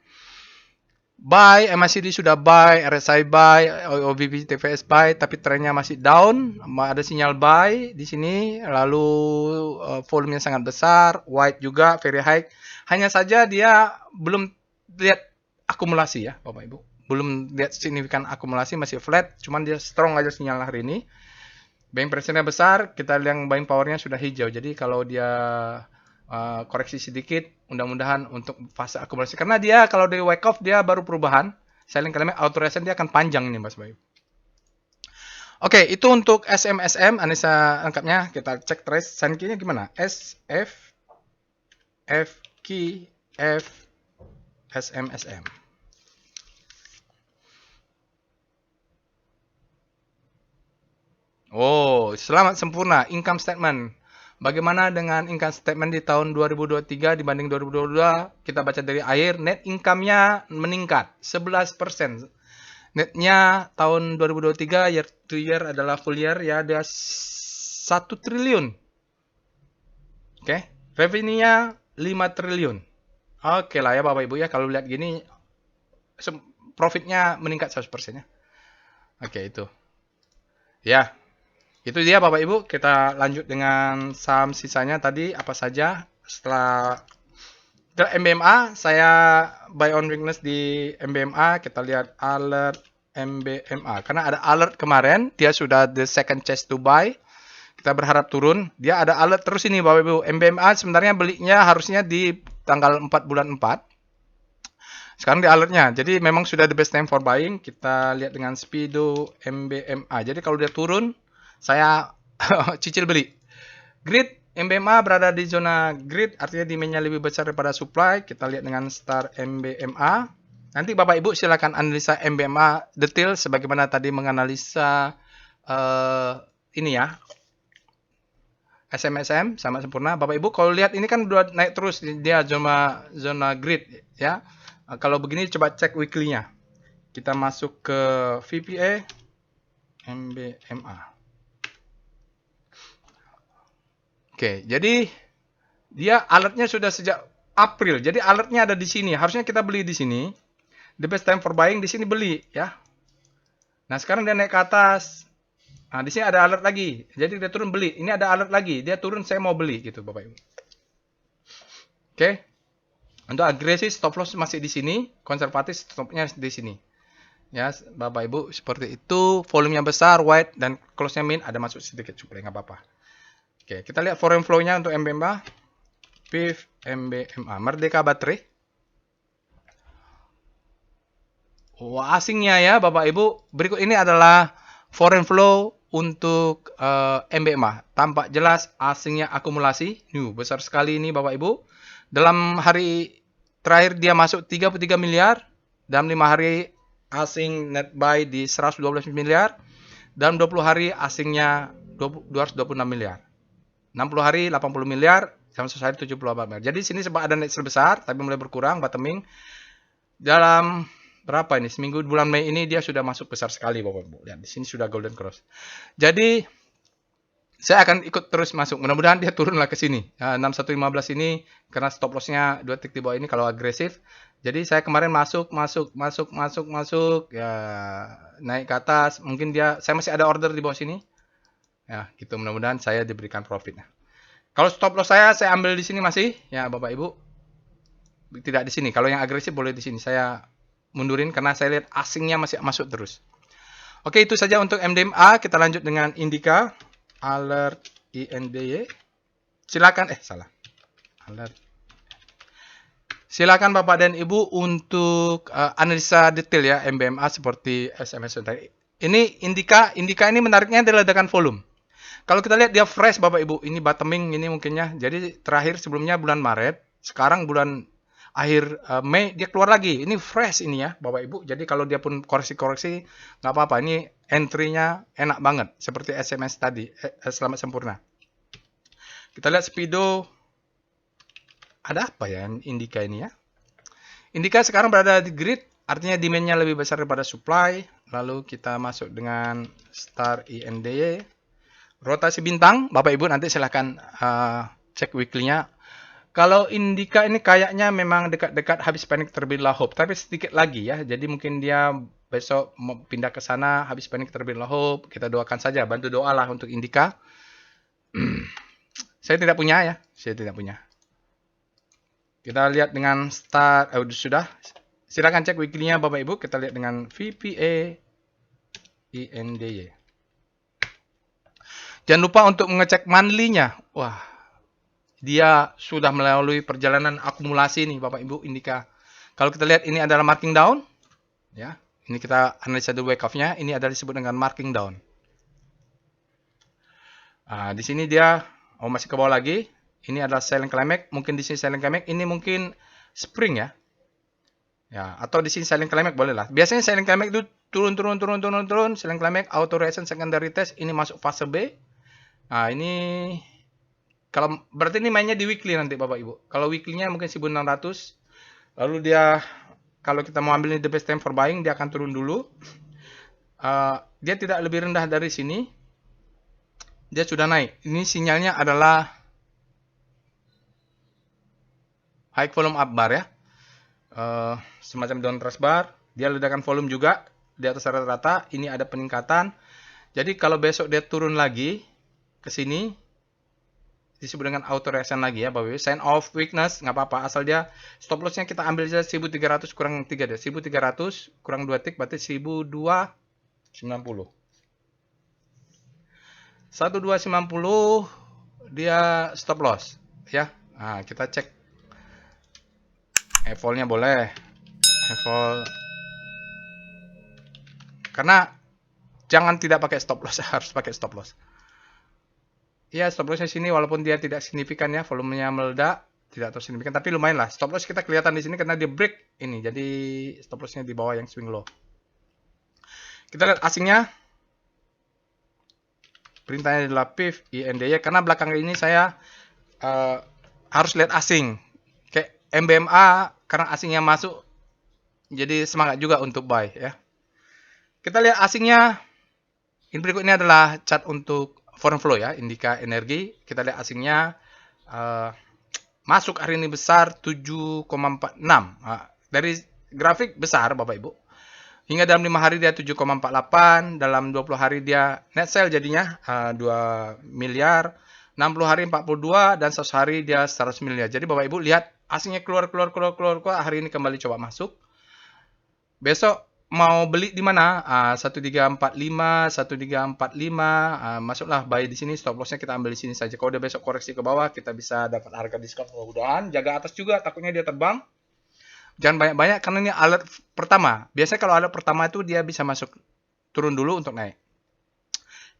Buy, MACD sudah buy, RSI buy, OBV TVS buy, tapi trennya masih down. Ada sinyal buy di sini, lalu volumenya sangat besar, white juga, very high. Hanya saja dia belum lihat akumulasi ya, Bapak Ibu. Belum lihat signifikan akumulasi, masih flat, cuman dia strong aja sinyal hari ini. Buying pressure-nya besar, kita lihat buying power-nya sudah hijau. Jadi kalau dia koreksi sedikit, mudah-mudahan untuk fase akumulasi. Karena dia kalau dari Wyckoff dia baru perubahan, selling kalimat auto resend dia akan panjang nih Mas Bayu. Oke, itu untuk SMSM, Anissa lengkapnya. Kita cek trace Sankey-nya gimana? S, F, Q, F, SMSM. Oh, selamat sempurna. Income statement. Bagaimana dengan income statement di tahun 2023 dibanding 2022? Kita baca dari akhir, net income-nya meningkat 11%. Netnya tahun 2023 year to year adalah full year ya, dia 1 triliun. Oke, revenue-nya 5 triliun. Oke lah ya Bapak Ibu ya, kalau lihat gini profitnya meningkat 100% ya. Oke, itu. Ya, itu dia Bapak Ibu. Kita lanjut dengan saham sisanya tadi apa saja. Setelah MBMA, saya buy on weakness di MBMA. Kita lihat alert MBMA. Karena ada alert kemarin, dia sudah the second chance to buy. Kita berharap turun. Dia ada alert terus ini Bapak Ibu. MBMA sebenarnya belinya harusnya di tanggal 4 bulan 4. Sekarang di alertnya. Jadi memang sudah the best time for buying. Kita lihat dengan Speedo MBMA. Jadi kalau dia turun, saya cicil beli. Grid MBMA berada di zona grid, artinya demand-nya lebih besar daripada supply. Kita lihat dengan Star MBMA. Nanti Bapak Ibu silakan analisa MBMA detail sebagaimana tadi menganalisa ini ya, SMSM sama sempurna. Bapak Ibu kalau lihat ini kan udah naik terus, dia zona grid ya. Kalau begini coba cek weekly-nya. Kita masuk ke VPA MBMA. Oke, jadi dia alertnya sudah sejak April. Jadi alertnya ada di sini. Harusnya kita beli di sini. The best time for buying di sini beli ya. Nah, sekarang dia naik ke atas. Nah, di sini ada alert lagi. Jadi dia turun beli. Ini ada alert lagi. Dia turun saya mau beli gitu Bapak Ibu. Oke. Untuk agresif stop loss masih di sini, konservatif stopnya di sini. Ya, Bapak Ibu seperti itu. Volumenya besar, wide dan close-nya min, ada masuk sedikit supply nggak apa-apa. Oke, kita lihat foreign flow-nya untuk MBMA. PIF MBMA, Merdeka Baterai. Wah, asingnya ya Bapak Ibu. Berikut ini adalah foreign flow untuk MBMA. Tampak jelas asingnya akumulasi. Besar sekali ini Bapak Ibu. Dalam hari terakhir dia masuk 33 miliar. Dalam 5 hari asing net buy di 112 miliar. Dalam 20 hari asingnya 226 miliar. 60 hari 80 miliar. Dalam 1 hari 78 miliar. Jadi sini sempat ada net sebesar, tapi mulai berkurang, bottoming. Dalam berapa ini? Seminggu bulan Mei ini dia sudah masuk besar sekali Bapak Ibu. Lihat di sini sudah golden cross. Jadi saya akan ikut terus masuk. Mudah-mudahan dia turunlah ke sini. 6115 ini karena stop loss-nya 2 titik di bawah ini kalau agresif. Jadi saya kemarin masuk ya naik ke atas. Mungkin saya masih ada order di bawah sini. Ya, gitu mudah-mudahan saya diberikan profit. Kalau stop loss saya ambil di sini masih ya Bapak Ibu. Tidak di sini. Kalau yang agresif boleh di sini. Saya mundurin karena saya lihat asingnya masih masuk terus. Oke, itu saja untuk MDMA. Kita lanjut dengan Indika. Alert INDY. Silakan alert. Silakan Bapak dan Ibu untuk analisa detail ya MBMA seperti SMS tadi. Ini Indika ini menariknya adalah ledakan volume. Kalau kita lihat dia fresh Bapak Ibu, ini bottoming ini mungkinnya. Jadi terakhir sebelumnya bulan Maret, sekarang bulan akhir Mei dia keluar lagi. Ini fresh ini ya Bapak Ibu. Jadi kalau dia pun koreksi-koreksi nggak apa-apa. Ini entry-nya enak banget seperti SMS tadi. Selamat sempurna. Kita lihat Speedo. Ada apa ya Indika ini ya? Indika sekarang berada di grid. Artinya demand-nya lebih besar daripada supply. Lalu kita masuk dengan Star INDY. Rotasi bintang. Bapak Ibu nanti silahkan cek weekly-nya. Kalau Indika ini kayaknya memang dekat-dekat habis panik terbitlah hope, tapi sedikit lagi ya. Jadi mungkin dia besok mau pindah ke sana habis panik terbitlah hope. Kita doakan saja, bantu doalah untuk Indika. Saya tidak punya ya, Kita lihat dengan Star, sudah. Silakan cek weekly-nya Bapak Ibu. Kita lihat dengan VPA INDY. Jangan lupa untuk mengecek monthly-nya. Wah, dia sudah melalui perjalanan akumulasi nih Bapak Ibu Indika. Kalau kita lihat ini adalah marking down. Ya, ini kita analisa dulu wake off-nya. Ini adalah disebut dengan marking down. Di sini dia masih ke bawah lagi. Ini adalah selling climax. Mungkin di sini selling climax. Ini mungkin spring ya. Ya, atau di sini selling climax boleh lah. Biasanya selling climax itu turun, selling climax, auto reaction secondary test, ini masuk fase B. Nah, ini kalau berarti ini mainnya di weekly nanti Bapak Ibu. Kalau weekly-nya mungkin 1600. Lalu dia kalau kita mau ambil ini the best time for buying, dia akan turun dulu. Dia tidak lebih rendah dari sini. Dia sudah naik. Ini sinyalnya adalah high volume up bar ya. Semacam down trust bar. Dia ledakan volume juga di atas rata-rata. Ini ada peningkatan. Jadi kalau besok dia turun lagi ke sini, disebut dengan auto reaction lagi ya Bapak Ibu. Sign of weakness nggak apa-apa, asal dia stop lossnya kita ambil saja 1300 kurang 3 deh. 1300 kurang 2 tick berarti 1290. 1290 dia stop loss ya. Nah, kita cek evol-nya boleh. Evol, karena jangan tidak pakai stop loss, harus pakai stop loss. Ya, stop lossnya sini walaupun dia tidak signifikan ya, volumenya meledak, tidak terlalu signifikan, tapi lumayan lah. Stop loss kita kelihatan di sini karena dia break ini, jadi stop lossnya di bawah yang swing low. Kita lihat asingnya. Perintahnya adalah PIF INDY, karena belakang ini saya harus lihat asing. Kayak MBMA, karena asingnya masuk, jadi semangat juga untuk buy ya. Kita lihat asingnya. Ini berikut ini adalah chart untuk foreign flow ya, Indika Energi. Kita lihat asingnya masuk hari ini besar 7,46. Dari grafik besar Bapak Ibu. Hingga dalam 5 hari dia 7,48, dalam 20 hari dia net sale jadinya 2 miliar, 60 hari 42, dan 100 hari dia 100 miliar. Jadi Bapak Ibu lihat asingnya keluar, hari ini kembali coba masuk. Besok mau beli di mana? 1345, 1345, masuklah buy di sini, stop lossnya kita ambil di sini saja. Kalau dia besok koreksi ke bawah, kita bisa dapat harga diskon mudah-mudahan. Jaga atas juga, takutnya dia terbang. Jangan banyak-banyak karena ini alert pertama. Biasanya kalau alert pertama itu dia bisa masuk turun dulu untuk naik.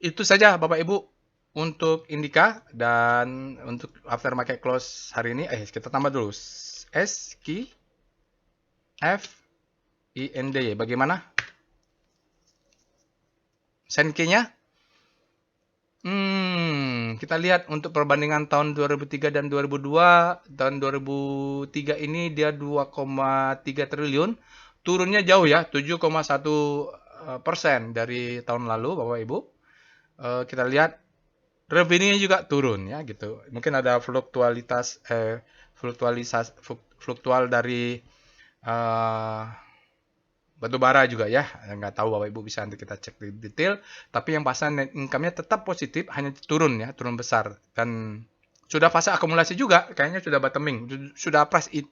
Itu saja Bapak Ibu untuk Indika, dan untuk after market close hari ini kita tambah dulu SQ FINDY. Bagaimana? Senki-nya? Kita lihat untuk perbandingan tahun 2003 dan 2002. Tahun 2003 ini dia 2,3 triliun. Turunnya jauh ya, 7,1% dari tahun lalu Bapak Ibu. Kita lihat revenue-nya juga turun ya gitu. Mungkin ada fluktual dari batu bara juga ya, nggak tahu Bapak Ibu, bisa nanti kita cek di detail. Tapi yang pasti net income-nya tetap positif, hanya turun ya, turun besar, dan sudah fase akumulasi juga, kayaknya sudah bottoming, sudah price it.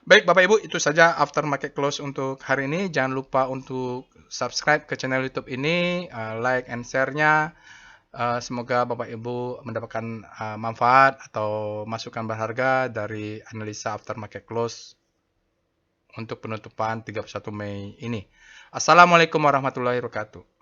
Baik Bapak Ibu, itu saja after market close untuk hari ini. Jangan lupa untuk subscribe ke channel YouTube ini, like and share-nya. Semoga Bapak Ibu mendapatkan manfaat atau masukan berharga dari analisa after market close untuk penutupan 31 Mei ini. Assalamualaikum warahmatullahi wabarakatuh.